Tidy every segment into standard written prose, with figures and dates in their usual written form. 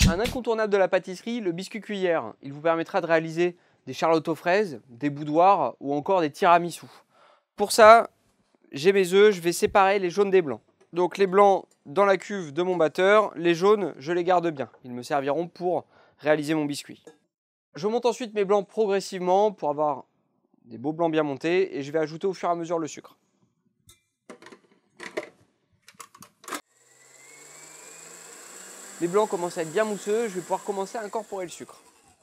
Un incontournable de la pâtisserie, le biscuit cuillère. Il vous permettra de réaliser des charlottes aux fraises, des boudoirs ou encore des tiramisu. Pour ça, j'ai mes œufs, je vais séparer les jaunes des blancs. Donc les blancs dans la cuve de mon batteur, les jaunes, je les garde bien. Ils me serviront pour réaliser mon biscuit. Je monte ensuite mes blancs progressivement pour avoir des beaux blancs bien montés et je vais ajouter au fur et à mesure le sucre. Les blancs commencent à être bien mousseux, je vais pouvoir commencer à incorporer le sucre.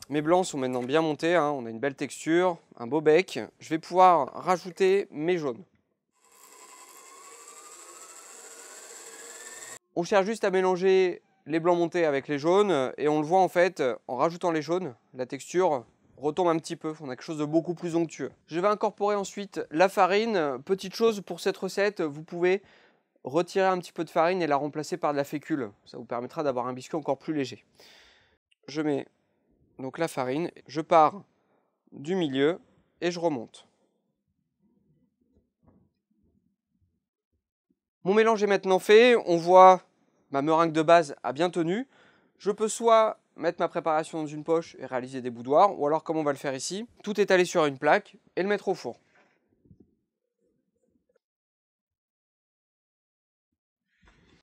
Mes blancs sont maintenant bien montés, on a une belle texture, un beau bec. Je vais pouvoir rajouter mes jaunes. On cherche juste à mélanger les blancs montés avec les jaunes et on le voit en fait en rajoutant les jaunes, la texture retombe un petit peu, on a quelque chose de beaucoup plus onctueux. Je vais incorporer ensuite la farine. Petite chose pour cette recette, vous pouvez retirer un petit peu de farine et la remplacer par de la fécule. Ça vous permettra d'avoir un biscuit encore plus léger. Je mets donc la farine, je pars du milieu et je remonte. Mon mélange est maintenant fait, on voit ma meringue de base a bien tenu. Je peux soit mettre ma préparation dans une poche et réaliser des boudoirs, ou alors comme on va le faire ici, tout étaler sur une plaque et le mettre au four.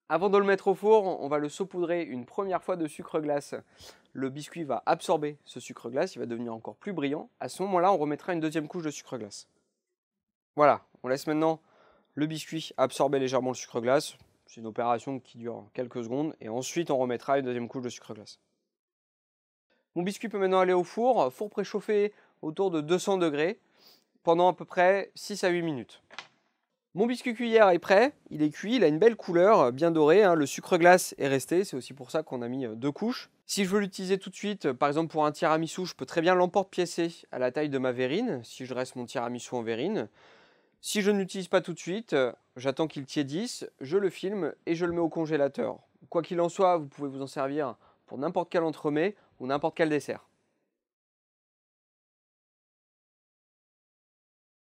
Avant de le mettre au four, on va le saupoudrer une première fois de sucre glace. Le biscuit va absorber ce sucre glace, il va devenir encore plus brillant. À ce moment-là, on remettra une deuxième couche de sucre glace. Voilà, on laisse maintenant le biscuit absorber légèrement le sucre glace. C'est une opération qui dure quelques secondes et ensuite on remettra une deuxième couche de sucre glace. Mon biscuit peut maintenant aller au four préchauffé autour de 200 degrés pendant à peu près 6 à 8 minutes. Mon biscuit cuillère est prêt, il est cuit, il a une belle couleur, bien dorée, le sucre glace est resté, c'est aussi pour ça qu'on a mis 2 couches. Si je veux l'utiliser tout de suite, par exemple pour un tiramisu, je peux très bien l'emporte-piécer à la taille de ma verrine, si je reste mon tiramisu en verrine. Si je ne l'utilise pas tout de suite, j'attends qu'il tiédisse, je le filme et je le mets au congélateur. Quoi qu'il en soit, vous pouvez vous en servir pour n'importe quel entremets ou n'importe quel dessert.